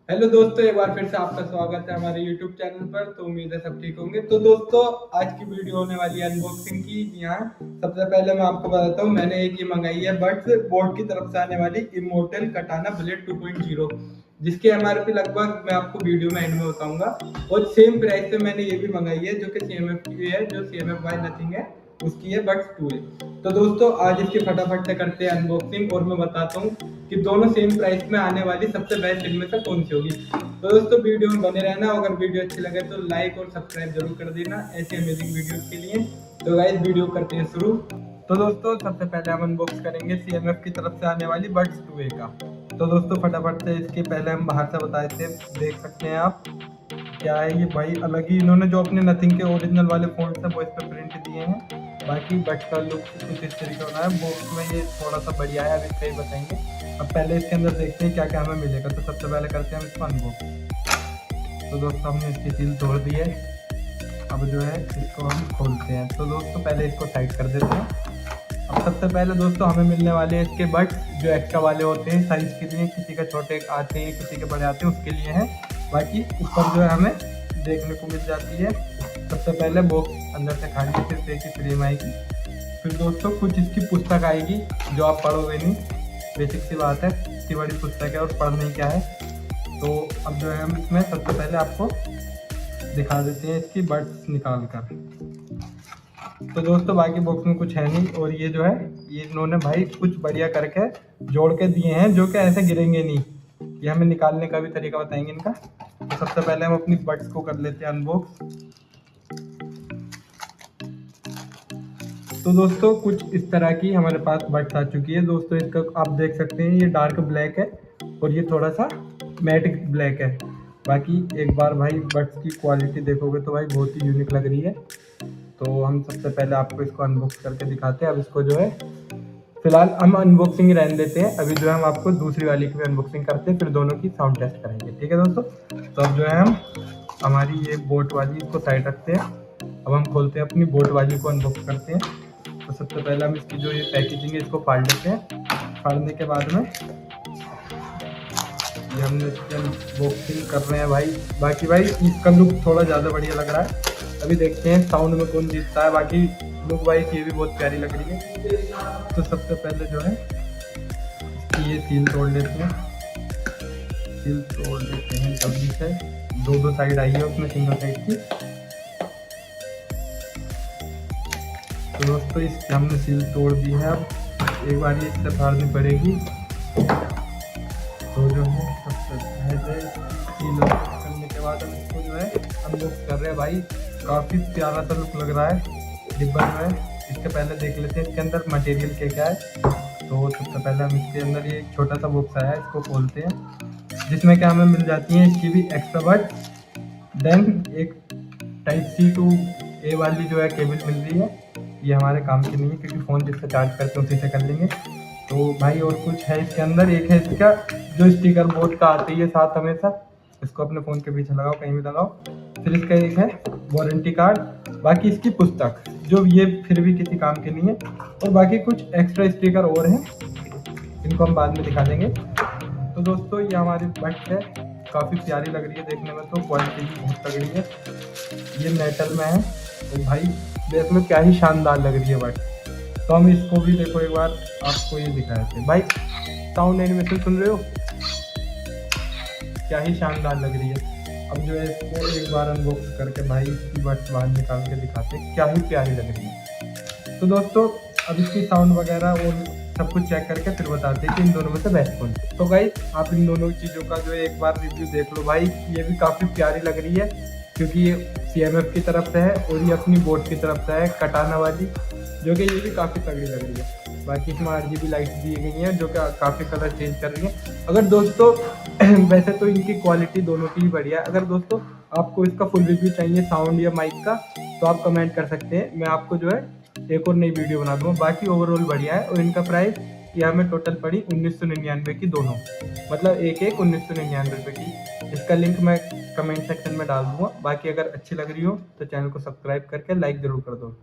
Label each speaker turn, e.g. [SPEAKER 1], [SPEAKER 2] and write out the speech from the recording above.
[SPEAKER 1] Hello दोस्तों, एक बार फिर से आपका स्वागत है हमारे YouTube चैनल पर। तो उम्मीद है सब ठीक होंगे। तो दोस्तों, आज की वीडियो होने वाली है अनबॉक्सिंग की। जी हाँ, सबसे पहले मैं आपको बताता हूँ, मैंने एक ये मंगाई है बड्स बोट की तरफ से आने वाली इमोर्टल कटाना ब्लेड 2.0, जिसकी MRP लगभग मैं आपको वीडियो में एंड में बताऊंगा। और सेम प्राइस पे मैंने ये भी मंगाई है जो कि CMF की है, जो CMF बाय नथिंग है, उसकी है बड्स 2 है। तो दोस्तों, आज इसकी फटाफट से करते हैं अनबॉक्सिंग और मैं बताता हूँ कि दोनों सेम प्राइस में आने वाली सबसे बेस्ट इनमें से कौन सी होगी। तो दोस्तों, वीडियो में बने रहना। अगर वीडियो अच्छी लगे तो लाइक और सब्सक्राइब जरूर कर देना ऐसे अमेजिंग वीडियोस के लिए। तो गाइस, वीडियो करते हैं शुरू। तो दोस्तों, सबसे पहले हम अनबॉक्स करेंगे CMF की तरफ से आने वाली बड्स 2A का। तो दोस्तों, फटाफट से इसके पहले हम बाहर से बताए थे, देख सकते हैं आप क्या है ये। भाई अलग ही इन्होंने जो अपने नथिंग के ओरिजिनल वाले फोल्ड है वो इस पर प्रिंट दिए हैं। बाकी बट का लुक कुछ इस तरीके का है। बॉक्स में ये थोड़ा सा बढ़िया है, अभी कहीं बताएंगे। अब पहले इसके अंदर देखते हैं क्या क्या हमें मिलेगा। तो सबसे पहले करते हैं हम इसको अनबॉक्स। तो दोस्तों, हमने इसकी सील तोड़ दी है। अब जो है इसको हम खोलते हैं। तो दोस्तों, पहले इसको साइड कर देते हैं। अब सबसे पहले दोस्तों हमें मिलने वाले हैं इसके बट्स, जो एक्स्ट्रा वाले होते हैं साइज के लिए। किसी का छोटे आते हैं, किसी के बड़े आते हैं, उसके लिए हैं। बाकी ऊपर जो है हमें देखने को मिल जाती है। सबसे पहले बॉक्स अंदर से खाली, फिर एक ही फ्रेम आएगी। फिर दोस्तों कुछ इसकी पुस्तक आएगी जो आप पढ़ोगे नहीं, बेसिक सी बात है। इतनी बड़ी पुस्तक है और पढ़ने क्या है। तो अब जो है हम इसमें सबसे पहले आपको दिखा देते हैं इसकी बड्स निकाल कर। तो दोस्तों, बाकी बॉक्स में कुछ है नहीं। और ये जो है ये इन्होंने भाई कुछ बढ़िया करके जोड़ के दिए हैं जो कि ऐसे गिरेंगे नहीं। ये हमें निकालने का भी तरीका बताएंगे इनका। तो सबसे पहले हम अपनी बड्स को कर लेते हैं अनबॉक्स। तो दोस्तों, कुछ इस तरह की हमारे पास बड्स आ चुकी है। दोस्तों, इसका आप देख सकते हैं ये डार्क ब्लैक है और ये थोड़ा सा मैट ब्लैक है। बाकी एक बार भाई बड्स की क्वालिटी देखोगे तो भाई बहुत ही यूनिक लग रही है। तो हम सबसे पहले आपको इसको अनबॉक्स करके दिखाते हैं। अब इसको जो है फिलहाल हम अनबॉक्सिंग ही रहने देते हैं। अभी जो है हम आपको दूसरी वाली की भी अनबॉक्सिंग करते हैं, फिर दोनों की साउंड टेस्ट करेंगे। ठीक है दोस्तों। तो अब जो है हम हमारी ये बोट वाली इसको साइड रखते हैं। अब हम खोलते हैं अपनी बोट वाली को, अनबॉक्स करते हैं। तो सबसे पहले हम इसकी जो ये पैकेजिंग है इसको फाड़ लेते हैं। फाड़ने के बाद में ये हमने इसकी अनबॉक्सिंग कर रहे हैं भाई। बाकी भाई इसका लुक थोड़ा ज़्यादा बढ़िया लग रहा है। अभी देखते हैं साउंड में कौन जीतता है। बाकी लुक वाइज ये भी बहुत प्यारी लग रही है। तो सबसे पहले जो है ये सील तोड़ लेते हैं। सील तोड़ लेते हैं जल्दी से। दो साइड आई है उसमें, सिंगल साइड की। तो दोस्तों, इसकी हमने सील तोड़ दी है। अब एक बार ये इससे फाड़नी पड़ेगी। तो जो है सबसे पहले सील करने के बाद हम इसको जो है अनबॉक्स कर रहे हैं भाई। काफ़ी प्यारा सा लुक लग रहा है डिब्बा में। इसके पहले देख लेते हैं इसके अंदर मटेरियल क्या है। तो सबसे पहले हम इसके अंदर ये एक छोटा सा बॉक्स आया है, इसको खोलते हैं। जिसमें क्या हमें मिल जाती है इसकी भी एक्स्ट्रा बड्स, देन एक टाइप C to A वाली जो है केबल मिल रही है। ये हमारे काम की नहीं है क्योंकि फ़ोन जिससे चार्ज करते हैं उसी से कर लेंगे। तो भाई और कुछ है इसके अंदर। एक है इसका जो स्टिकर बोर्ड का आती है साथ हमेशा, इसको अपने फ़ोन के पीछे लगाओ, कहीं भी लगाओ। फिर इसका एक है वारंटी कार्ड। बाकी इसकी पुस्तक जो ये फिर भी किसी काम की नहीं है। और बाकी कुछ एक्स्ट्रा स्टिकर और हैं, इनको हम बाद में दिखा देंगे। तो दोस्तों, ये हमारी बड्स है, काफ़ी प्यारी लग रही है देखने में। तो क्वालिटी भी बहुत तगड़ी है। ये मेटल में है। तो भाई देख लो क्या ही शानदार लग रही है बड्स। तो हम इसको भी देखो एक बार आपको ये दिखाए थे भाई। साउंड एनिमेशन सुन रहे हो, क्या ही शानदार लग रही है। अब जो है इसको एक बार अनबॉक्स करके भाई इसकी बड्स बाहर निकाल के दिखाते हैं, क्या ही प्यारी लग रही है। तो दोस्तों, अब इसकी साउंड वगैरह और सब कुछ चेक करके फिर बताते हैं कि इन दोनों में से बेस्ट कौन है। तो गाइस, आप इन दोनों चीज़ों का जो है एक बार रिव्यू देख लो भाई। ये भी काफ़ी प्यारी लग रही है क्योंकि ये CMF की तरफ से है और ये अपनी बोट की तरफ से है कटाना वाली, जो कि ये भी काफ़ी तगड़ी लग रही है। बाकी इसमें RGB लाइट्स दी गई हैं जो कि काफ़ी कलर चेंज कर रही हैं। अगर दोस्तों वैसे तो इनकी क्वालिटी दोनों की ही बढ़िया है। अगर दोस्तों आपको इसका फुल रिव्यू चाहिए साउंड या माइक का, तो आप कमेंट कर सकते हैं। मैं आपको जो है एक और नई वीडियो बना दूँगा। बाकी ओवरऑल बढ़िया है। और इनका प्राइस ये हमें टोटल पड़ी 1999 की दोनों, मतलब एक 1999 रुपये की। इसका लिंक मैं कमेंट सेक्शन में डाल दूँगा। बाकी अगर अच्छी लग रही हो तो चैनल को सब्सक्राइब करके लाइक ज़रूर कर दो।